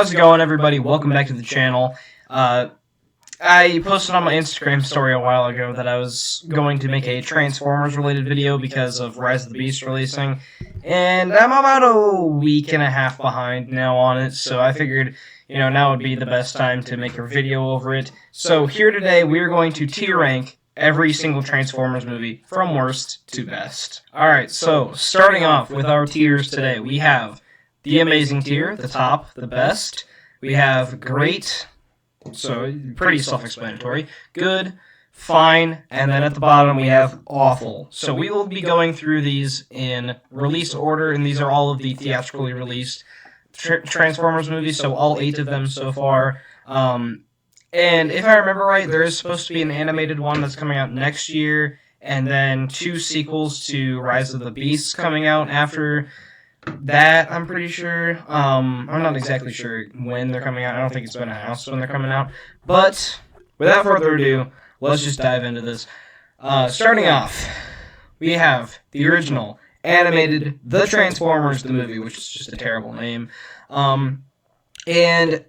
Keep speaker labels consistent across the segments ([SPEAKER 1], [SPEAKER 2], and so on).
[SPEAKER 1] how's it going, everybody? Welcome back to the channel. I posted on my Instagram story a while ago that I was going to make a Transformers-related video because of Rise of the Beast releasing, and I'm about a week and a half behind now on it, so I figured, now would be the best time to make a video over it. So here today, we're going to tier rank every single Transformers movie from worst to best. Alright, so starting off with our tiers today, we have the amazing tier, the top, the best. We have great, so pretty self-explanatory, good, fine, and then at the bottom we have awful. So we will be going through these in release order, and these are all of the theatrically released Transformers movies, so all 8 of them so far. And if I remember right, there is supposed to be an animated one that's coming out next year, and then 2 sequels to Rise of the Beasts coming out after that, I'm pretty sure. I'm not exactly sure when they're coming out. I don't think it's been announced when they're coming out. But without further ado, let's just dive into this. Starting off, we have the original animated The Transformers, the movie, which is just a terrible name. And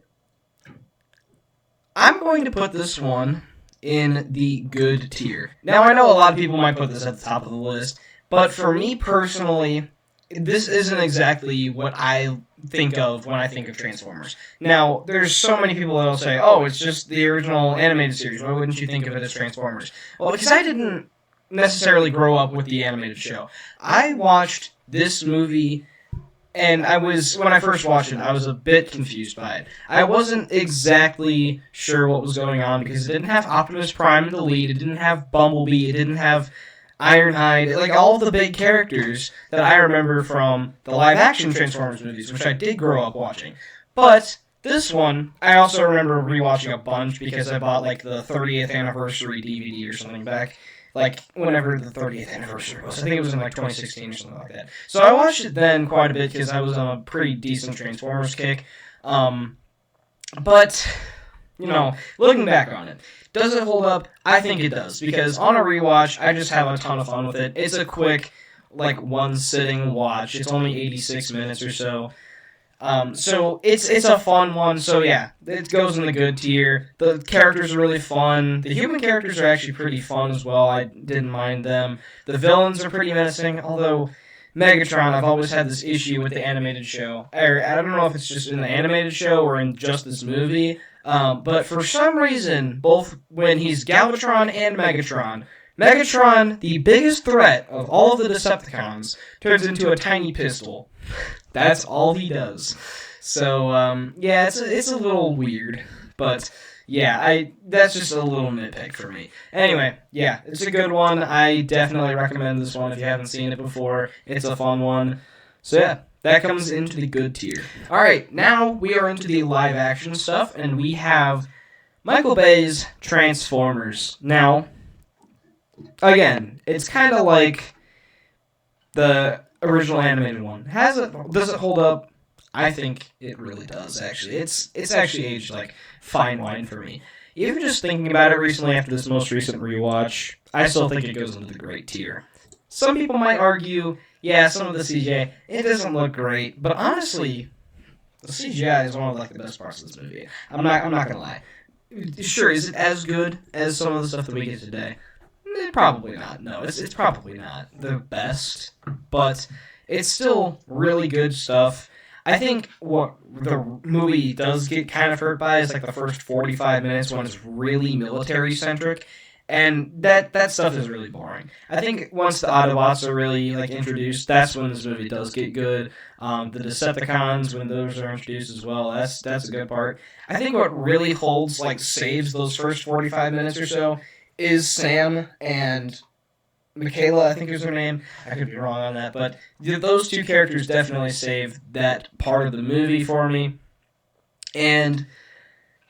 [SPEAKER 1] I'm going to put this one in the good tier. Now, I know a lot of people might put this at the top of the list, but for me personally, this isn't exactly what I think of when I think of Transformers. Now, there's so many people that will say, oh, it's just the original animated series. Why wouldn't you think of it as Transformers? Well, because I didn't necessarily grow up with the animated show. I watched this movie, and when I first watched it, I was a bit confused by it. I wasn't exactly sure what was going on, because it didn't have Optimus Prime in the lead, it didn't have Bumblebee, it didn't have Ironhide, like all of the big characters that I remember from the live-action Transformers movies, which I did grow up watching. But this one, I also remember rewatching a bunch because I bought like the 30th anniversary DVD or something back, like whenever the 30th anniversary was. I think it was in like 2016 or something like that. So I watched it then quite a bit because I was on a pretty decent Transformers kick. But looking back on it, does it hold up? I think it does, because on a rewatch, I just have a ton of fun with it. It's a quick, like, one-sitting watch. It's only 86 minutes or so. So it's a fun one, so yeah, it goes in the good tier. The characters are really fun. The human characters are actually pretty fun as well. I didn't mind them. The villains are pretty menacing, although Megatron, I've always had this issue with the animated show. I don't know if it's just in the animated show or in just this movie, but for some reason, both when he's Galvatron and Megatron, the biggest threat of all of the Decepticons, turns into a tiny pistol. That's all he does. So, yeah, it's a little weird, but yeah, that's just a little nitpick for me. Anyway, yeah, it's a good one. I definitely recommend this one if you haven't seen it before. It's a fun one. So yeah, that comes into the good tier. Alright, now we are into the live action stuff, and we have Michael Bay's Transformers. Now, again, it's kind of like the original animated one. Does it hold up? I think it really does, actually. It's actually aged like fine wine for me. Even just thinking about it recently after this most recent rewatch, I still think it goes into the great tier. Some people might argue, yeah, some of the CGI, it doesn't look great, but honestly, the CGI is one of like the best parts of this movie. I'm not gonna lie. Sure, is it as good as some of the stuff that we get today? Probably not. No, it's probably not the best, but it's still really good stuff. I think what the movie does get kind of hurt by is like the first 45 minutes when it's really military-centric, and that stuff is really boring. I think once the Autobots are really like introduced, that's when this movie does get good. The Decepticons, when those are introduced as well, that's a good part. I think what really saves those first 45 minutes or so is Sam and Michaela, I think is her name. I could be wrong on that, but those two characters definitely save that part of the movie for me. And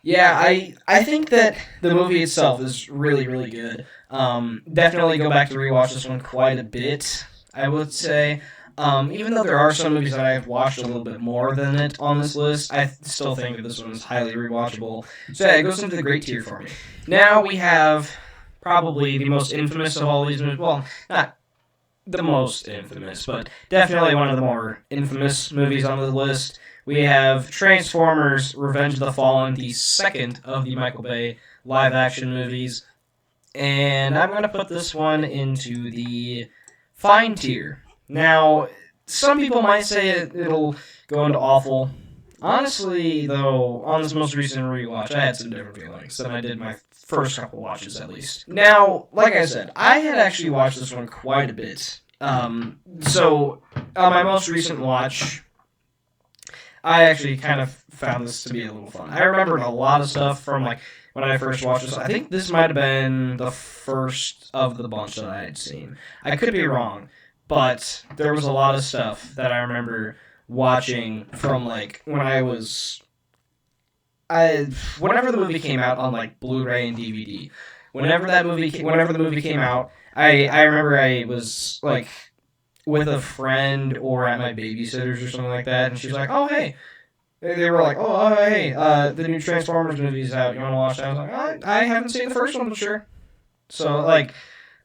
[SPEAKER 1] yeah, I think that the movie itself is really, really good. Definitely go back to rewatch this one quite a bit, I would say. Even though there are some movies that I've watched a little bit more than it on this list, I still think that this one is highly rewatchable. So yeah, it goes into the great tier for me. Now we have probably the most infamous of all these movies. Well, not the most infamous, but definitely one of the more infamous movies on the list. we have Transformers: Revenge of the Fallen, the second of the Michael Bay live-action movies. And I'm going to put this one into the fine tier. Now, some people might say it'll go into awful. Honestly, though, on this most recent rewatch, I had some different feelings than I did my first couple watches, at least. Now, like I said, I had actually watched this one quite a bit. So, on my most recent watch, I actually kind of found this to be a little fun. I remembered a lot of stuff from, like, when I first watched this. I think this might have been the first of the bunch that I had seen. I could be wrong, but there was a lot of stuff that I remember watching from, like, when I was... whenever the movie came out on, like, Blu-ray and DVD, whenever the movie came out, I remember I was, like, with a friend or at my babysitter's or something like that, and she was like, oh, hey. They were like, oh, hey, the new Transformers movie's out. You want to watch that? I was like, I haven't seen the first one, but sure. So, like,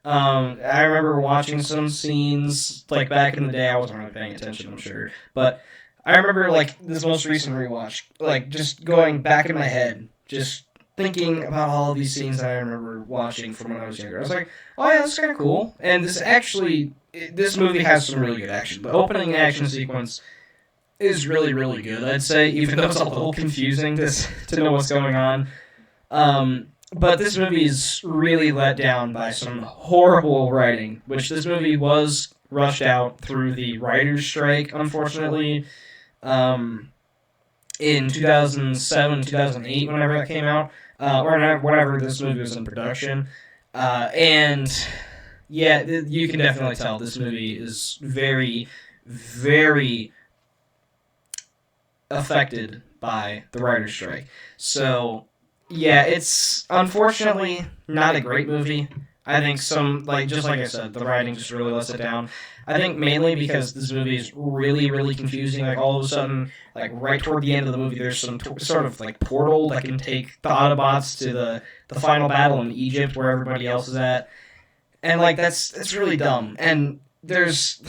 [SPEAKER 1] I remember watching some scenes, like, back in the day. I wasn't really paying attention, I'm sure. But I remember, like, this most recent rewatch, like, just going back in my head, just thinking about all of these scenes that I remember watching from when I was younger. I was like, oh, yeah, that's kind of cool. And this movie has some really good action. The opening action sequence is really, really good, I'd say, even though it's a little confusing to know what's going on. But this movie is really let down by some horrible writing, which this movie was rushed out through the writer's strike, unfortunately, in 2007, 2008, whenever that came out, or whenever this movie was in production. And, yeah, you can definitely tell this movie is very, very affected by the writer's strike. So, yeah, it's unfortunately not a great movie. I think just like I said, the writing just really lets it down. I think mainly because this movie is really, really confusing. Like, all of a sudden, like, right toward the end of the movie, there's some sort of, like, portal that can take the Autobots to the final battle in Egypt where everybody else is at. And, like, that's really dumb. And there's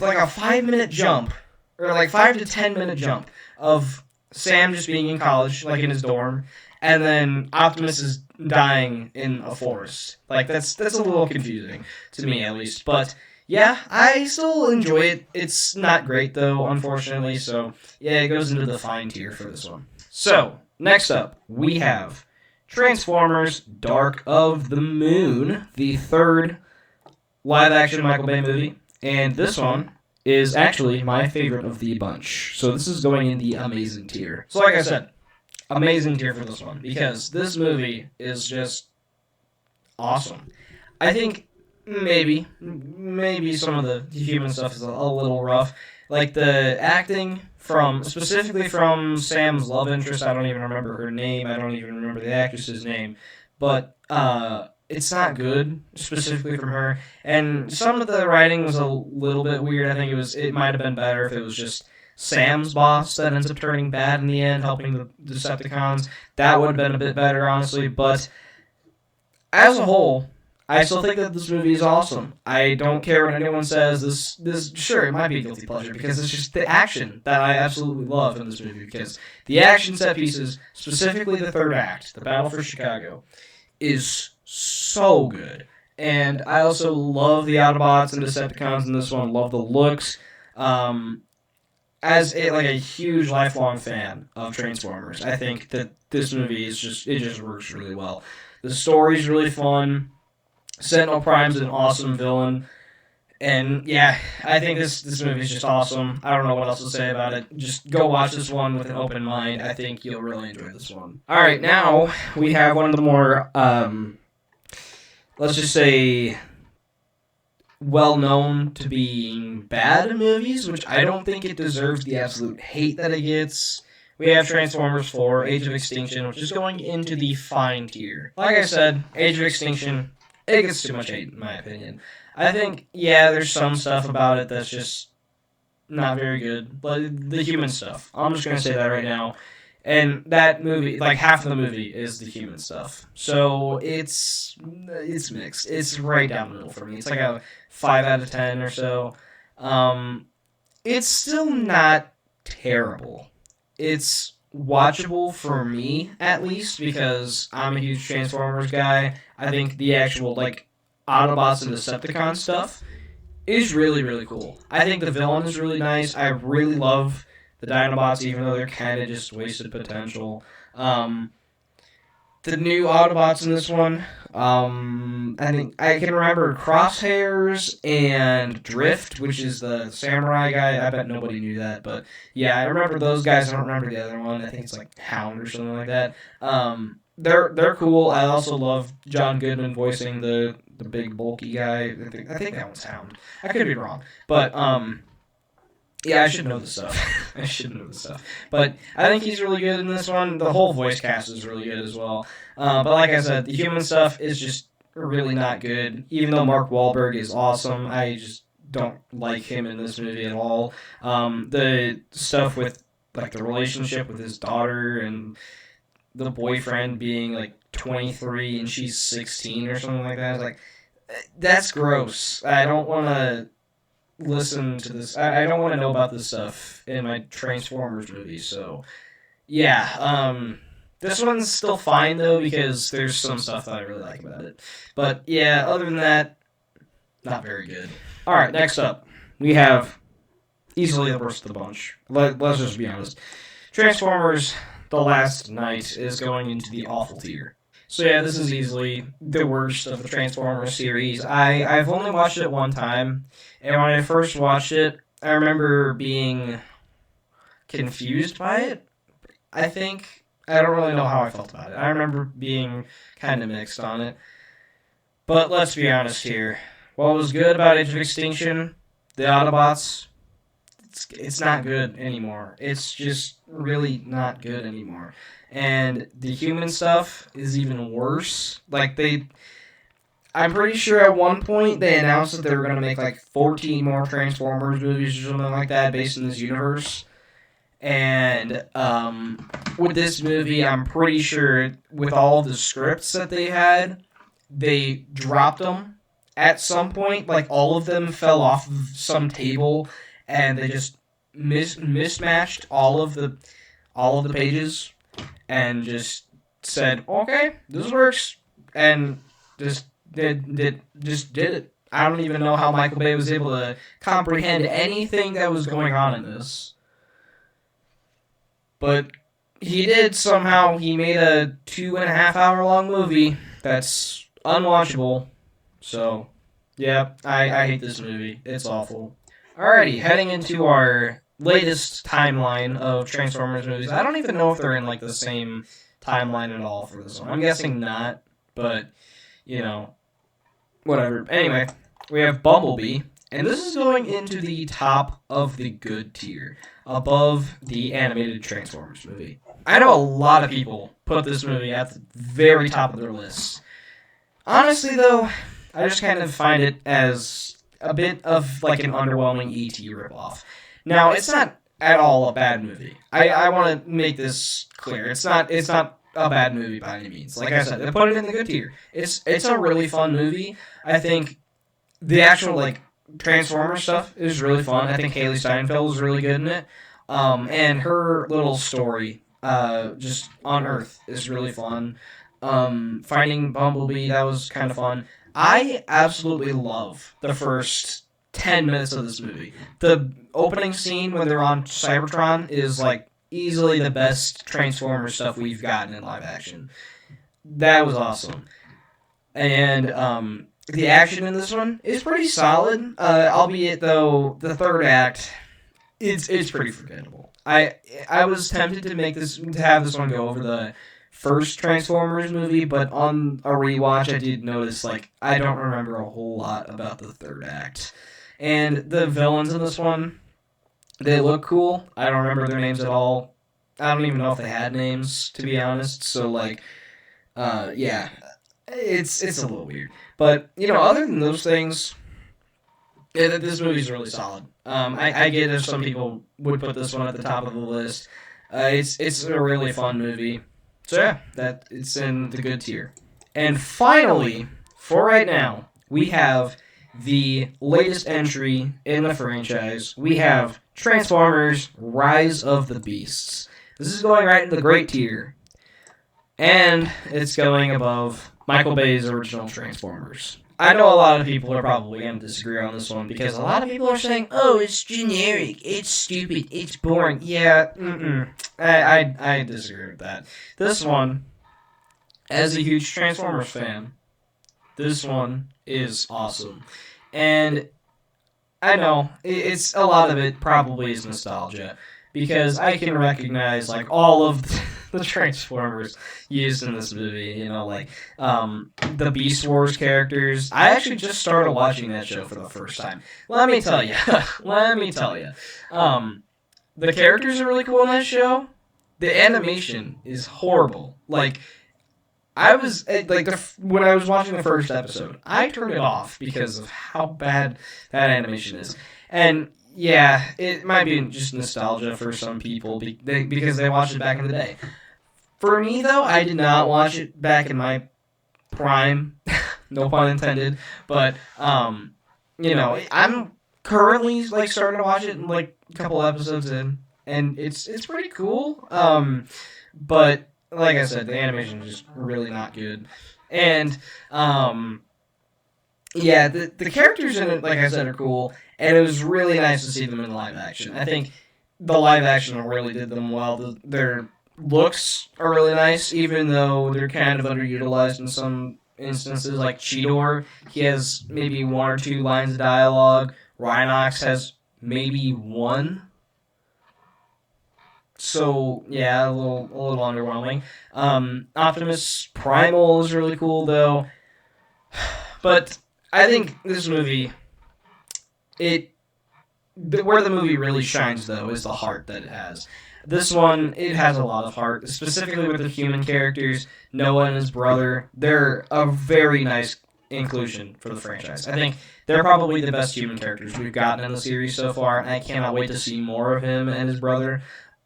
[SPEAKER 1] like a 5-minute jump, or like 5 to 10 minute jump of Sam just being in college, like in his dorm, and then Optimus is dying in a forest. Like, that's a little confusing, to me at least. But, yeah, I still enjoy it. It's not great, though, unfortunately, so, yeah, it goes into the fine tier for this one. So, next up, we have Transformers: Dark of the Moon, the third live-action Michael Bay movie, and this one is actually my favorite of the bunch. So this is going in the amazing tier. So like I said, amazing tier for this one, because this movie is just awesome. I think maybe some of the human stuff is a little rough. Like the acting specifically from Sam's love interest, I don't even remember her name, I don't even remember the actress's name, but it's not good, specifically from her. And some of the writing was a little bit weird. I think it might have been better if it was just Sam's boss that ends up turning bad in the end, helping the Decepticons. That would have been a bit better, honestly. But as a whole, I still think that this movie is awesome. I don't care what anyone says. This sure, it might be a guilty pleasure, because it's just the action that I absolutely love in this movie. Because the action set pieces, specifically the third act, the Battle for Chicago, is so good. And I also love the Autobots and Decepticons in this one. Love the looks. As a huge lifelong fan of Transformers, I think that this movie just works really well. The story's really fun. Sentinel Prime's an awesome villain. And yeah, I think this movie is just awesome. I don't know what else to say about it. Just go watch this one with an open mind. I think you'll really enjoy this one. Alright, now we have one of the more, let's just say, well-known to being bad movies, which I don't think it deserves the absolute hate that it gets. We have Transformers 4, Age of Extinction, which is going into the fine tier. Like I said, Age of Extinction, it gets too much hate, in my opinion. I think, yeah, there's some stuff about it that's just not very good. But the human stuff, I'm just going to say that right now. And that movie, like half of the movie is the human stuff. So it's mixed. It's right down the middle for me. It's like a 5 out of 10 or so. It's still not terrible. it's watchable for me, at least, because I'm a huge Transformers guy. I think the actual, like, Autobots and Decepticon stuff is really, really cool. I think the villain is really nice. I really love the Dinobots, even though they're kind of just wasted potential. The new Autobots in this one, I think I can remember Crosshairs and Drift, which is the samurai guy. I bet nobody knew that, but yeah, I remember those guys. I don't remember the other one. I think it's like Hound or something like that. They're cool. I also love John Goodman voicing the big bulky guy. I think that one's Hound. I could be wrong, but yeah, I should know this stuff. I should know this stuff. But I think he's really good in this one. The whole voice cast is really good as well. But like I said, the human stuff is just really not good. Even though Mark Wahlberg is awesome, I just don't like him in this movie at all. The stuff with like the relationship with his daughter and the boyfriend being like 23 and she's 16 or something like that. It's like, that's gross. I don't want to listen to this. I don't want to know about this stuff in my Transformers movies. So, yeah. This one's still fine though because there's some stuff that I really like about it. But yeah, other than that, not very good. All right, next up we have easily the worst of the bunch. Let's just be honest. Transformers: The Last Knight is going into the awful tier. So yeah, this is easily the worst of the Transformers series. I've only watched it one time, and when I first watched it, I remember being confused by it. I think I don't really know how I felt about it. I remember being kind of mixed on it. But let's be honest here. What was good about Age of Extinction, the Autobots, it's not good anymore. It's just really not good anymore. And the human stuff is even worse. Like, I'm pretty sure at one point they announced that they were going to make like 14 more Transformers movies or something like that based in this universe. And with this movie, I'm pretty sure with all the scripts that they had, they dropped them at some point. Like, all of them fell off of some table and they just mismatched all of the pages and just said, okay, this works, and just did it. I don't even know how Michael Bay was able to comprehend anything that was going on in this. But he did somehow. He made a 2.5 hour long movie that's unwatchable. So, yeah, I hate this movie. It's awful. Alrighty, heading into our latest timeline of Transformers movies. I don't even know if they're in like the same timeline at all for this one. I'm guessing not, but you know, whatever. Anyway, we have Bumblebee, and this is going into the top of the good tier, above the animated Transformers movie. I know a lot of people put this movie at the very top of their lists. Honestly, though, I just kind of find it as a bit of like an underwhelming E.T. ripoff. Now, it's not at all a bad movie. I want to make this clear. It's not a bad movie by any means. Like I said, they put it in the good tier. It's a really fun movie. I think the actual like Transformers stuff is really fun. I think Haley Steinfeld is really good in it. And her little story, just on Earth, is really fun. Finding Bumblebee, that was kind of fun. I absolutely love the first 10 minutes of this movie. The opening scene when they're on Cybertron is like easily the best Transformers stuff we've gotten in live action. That was awesome. And the action in this one is pretty solid, albeit though the third act, it's pretty forgettable. I was tempted to have this one go over the first Transformers movie, but on a rewatch I did notice like I don't remember a whole lot about the third act. And the villains in this one, they look cool. I don't remember their names at all. I don't even know if they had names, to be honest. So like, yeah, it's a little weird. But you know, other than those things, this movie's really solid. I get if some people would put this one at the top of the list. It's a really fun movie. So yeah, it's in the good tier. And finally, for right now, we have the latest entry in the franchise. We have Transformers: Rise of the Beasts. This is going right in the great tier. And it's going above Michael Bay's original Transformers. I know a lot of people are probably going to disagree on this one because a lot of people are saying, oh, it's generic, it's stupid, it's boring. Yeah, I disagree with that. This one, as a huge Transformers fan, this one is awesome. And I know, it's a lot of it probably is nostalgia because I can recognize, like, all of the Transformers used in this movie, you know, like, the Beast Wars characters. I actually just started watching that show for the first time. Let me tell you. The characters are really cool in that show. The animation is horrible. Like, I was, when I was watching the first episode, I turned it off because of how bad that animation is. And, yeah, it might be just nostalgia for some people because they watched it back in the day. For me, though, I did not watch it back in my prime, no pun intended, but, you know, I'm currently, like, starting to watch it, like, a couple episodes in, and it's pretty cool, but, like I said, the animation is just really not good, and, yeah, the characters in it, like I said, are cool, and it was really nice to see them in live action. I think the live action really did them well. Their looks are really nice, even though they're kind of underutilized in some instances. Like Cheetor, he has maybe 1 or 2 lines of dialogue. Rhinox has maybe 1. So yeah, a little underwhelming. Optimus Primal is really cool though, but I think this movie, where the movie really shines though is the heart that it has. This one, it has a lot of heart, specifically with the human characters, Noah and his brother. They're a very nice inclusion for the franchise. I think they're probably the best human characters we've gotten in the series so far, and I cannot wait to see more of him and his brother.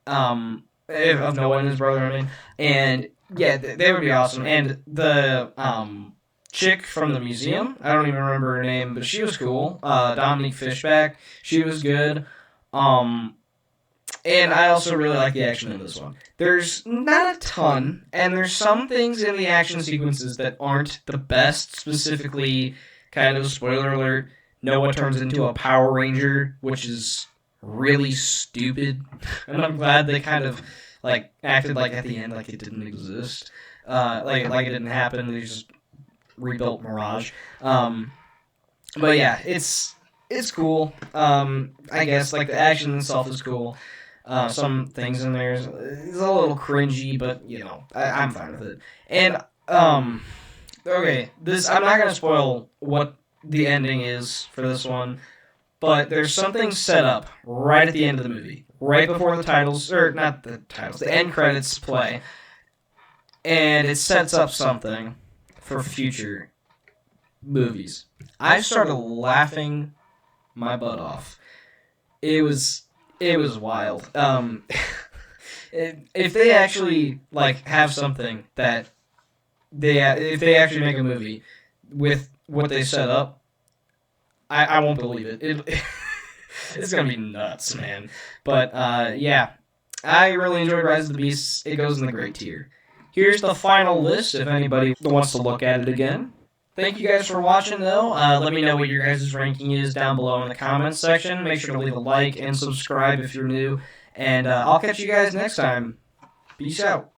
[SPEAKER 1] Of Noah and his brother, I mean. And, yeah, they would be awesome. And the chick from the museum, I don't even remember her name, but she was cool. Dominique Fishback, she was good. And I also really like the action in this one. There's not a ton, and there's some things in the action sequences that aren't the best, specifically, kind of spoiler alert, Noah turns into a Power Ranger, which is really stupid. And I'm glad they kind of, like, acted like at the end like it didn't exist. Like it didn't happen, they just rebuilt Mirage. But yeah, it's cool. I guess, like, the action itself is cool. Some things in there is a little cringy, but, you know, I'm fine with it. And, okay, I'm not going to spoil what the ending is for this one, but there's something set up right at the end of the movie, right before the titles, or not the titles, the end credits play, and it sets up something for future movies. I started laughing my butt off. It was wild. If they actually, like, have something that if they actually make a movie with what they set up, I won't believe it. It's gonna be nuts, man. But yeah, I really enjoyed Rise of the Beasts. It goes in the great tier. Here's the final list if anybody wants to look at it again. Thank you guys for watching, though. Let me know what your guys' ranking is down below in the comments section. Make sure to leave a like and subscribe if you're new. And I'll catch you guys next time. Peace out.